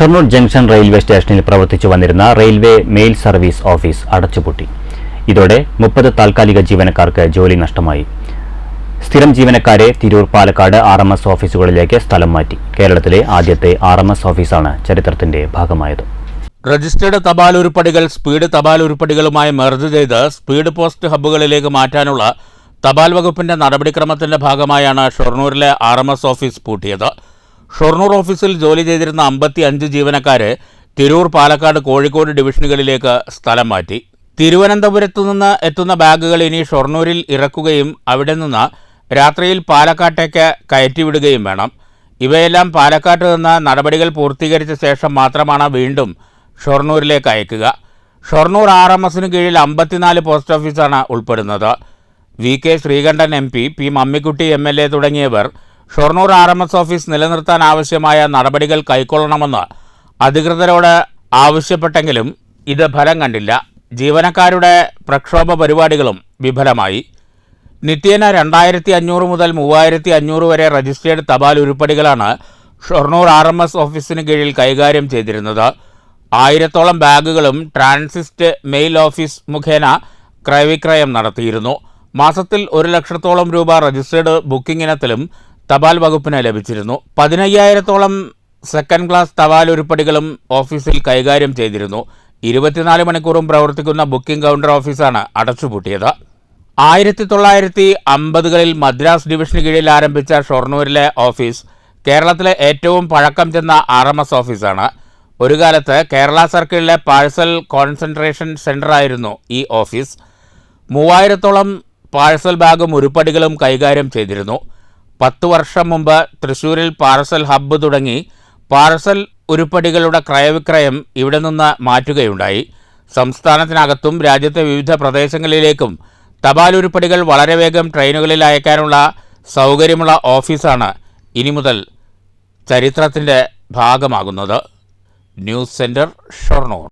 Shoranur junction railway സ്റ്റേഷനിൽ പ്രവർത്തിച്ചു വന്നിരുന്ന റെയിൽവേ മെയിൽ സർവീസ് ഓഫീസ് അടച്ചുപൂട്ടി. ഇതോടെ 30 താൽക്കാലിക ജീവനക്കാർക്ക് ജോലി നഷ്ടമായി. സ്ഥിരം ജീവനക്കാരെ തിരൂർ, പാലക്കാട് RMS ഓഫീസുകളിലേക്ക് സ്ഥലം മാറ്റി. കേരളത്തിലെ ആദ്യത്തെ RMS ഓഫീസാണ് ചരിത്രത്തിന്റെ ഭാഗമായത്. രജിസ്റ്റേർഡ് തപാൽ ഉരുപ്പടികൾ സ്പീഡ് തപാൽ ഉരുപ്പടികളുമായി മെർജ് ചെയ്ത് സ്പീഡ് പോസ്റ്റ് ഹബ്ബുകളിലേക്ക് മാറ്റാനുള്ള തപാൽ വകുപ്പിന്റെ നടപടിക്രമത്തിന്റെ ഭാഗമായാണ് ഷൊർണൂരിലെ RMS ഓഫീസ് പൂട്ടിയത്. ഷൊർണൂർ ഓഫീസിൽ ജോലി ചെയ്തിരുന്ന 55 ജീവനക്കാരെ തിരൂർ, പാലക്കാട്, കോഴിക്കോട് ഡിവിഷനുകളിലേക്ക് സ്ഥലം മാറ്റി. തിരുവനന്തപുരത്തു നിന്ന് എത്തുന്ന ബാഗുകൾ ഇനി ഷൊർണൂരിൽ ഇറക്കുകയും അവിടെ നിന്ന് രാത്രിയിൽ പാലക്കാട്ടേക്ക് കയറ്റിവിടുകയും വേണം. ഇവയെല്ലാം പാലക്കാട്ട് നിന്ന് നടപടികൾ പൂർത്തീകരിച്ച ശേഷം മാത്രമാണ് വീണ്ടും ഷൊർണൂരിലേക്ക് അയക്കുക. ഷൊർണൂർ RMSന് കീഴിൽ 54 പോസ്റ്റ് ഓഫീസാണ് ഉൾപ്പെടുന്നത്. VK Sreekandan MP, P Mammikutty MLA തുടങ്ങിയവർ ഷൊർണൂർ RMS ഓഫീസ് നിലനിർത്താൻ ആവശ്യമായ നടപടികൾ കൈക്കൊള്ളണമെന്ന് അധികൃതരോട് ആവശ്യപ്പെട്ടെങ്കിലും ഇത് ഫലം കണ്ടില്ല. ജീവനക്കാരുടെ പ്രക്ഷോഭ പരിപാടികളും വിഫലമായി. നിത്യേന 2500 മുതൽ 3500 വരെ രജിസ്റ്റേർഡ് തപാൽ ഉരുപ്പടികളാണ് ഷൊർണൂർ RMS ഓഫീസിന് കീഴിൽ കൈകാര്യം ചെയ്തിരുന്നത്. 1000ഓളം ബാഗുകളും ട്രാൻസിസ്റ്റ് മെയിൽ ഓഫീസ് മുഖേന ക്രയവിക്രയം നടത്തിയിരുന്നു. മാസത്തിൽ 1 ലക്ഷത്തോളം രൂപ രജിസ്റ്റേർഡ് ബുക്കിംഗ് ഇനത്തിലും തപാൽ വകുപ്പിന് ലഭിച്ചിരുന്നു. 15000ഓളം സെക്കൻഡ് ക്ലാസ് തപാൽ ഉരുപ്പടികളും ഓഫീസിൽ കൈകാര്യം ചെയ്തിരുന്നു. 24 മണിക്കൂറും പ്രവർത്തിക്കുന്ന ബുക്കിംഗ് കൗണ്ടർ ഓഫീസാണ് അടച്ചുപൂട്ടിയത്. 1950കളിൽ മദ്രാസ് ഡിവിഷന് കീഴിൽ ആരംഭിച്ച ഷൊർണൂരിലെ ഓഫീസ് കേരളത്തിലെ ഏറ്റവും പഴക്കം ചെന്ന RMS ഓഫീസാണ്. ഒരു കാലത്ത് കേരള സർക്കിളിലെ പാഴ്സൽ കോൺസെൻട്രേഷൻ സെൻ്ററായിരുന്നു ഈ ഓഫീസ്. 3000ഓളം പാഴ്സൽ ബാഗും ഉരുപ്പടികളും കൈകാര്യം ചെയ്തിരുന്നു. 10 വർഷം മുമ്പ് തൃശ്ശൂരിൽ പാർസൽ ഹബ്ബ് തുടങ്ങി പാർസൽ ഉരുപ്പടികളുടെ ക്രയവിക്രയം ഇവിടെ നിന്ന് മാറ്റുകയുണ്ടായി. സംസ്ഥാനത്തിനകത്തും രാജ്യത്തെ വിവിധ പ്രദേശങ്ങളിലേക്കും തപാൽ ഉരുപ്പടികൾ വളരെ വേഗം ട്രെയിനുകളിൽ അയക്കാനുള്ള സൗകര്യമുള്ള ഓഫീസാണ് ഇനി മുതൽ ചരിത്രത്തിൻ്റെ ഭാഗമാകുന്നത്. News centre, Shoranur.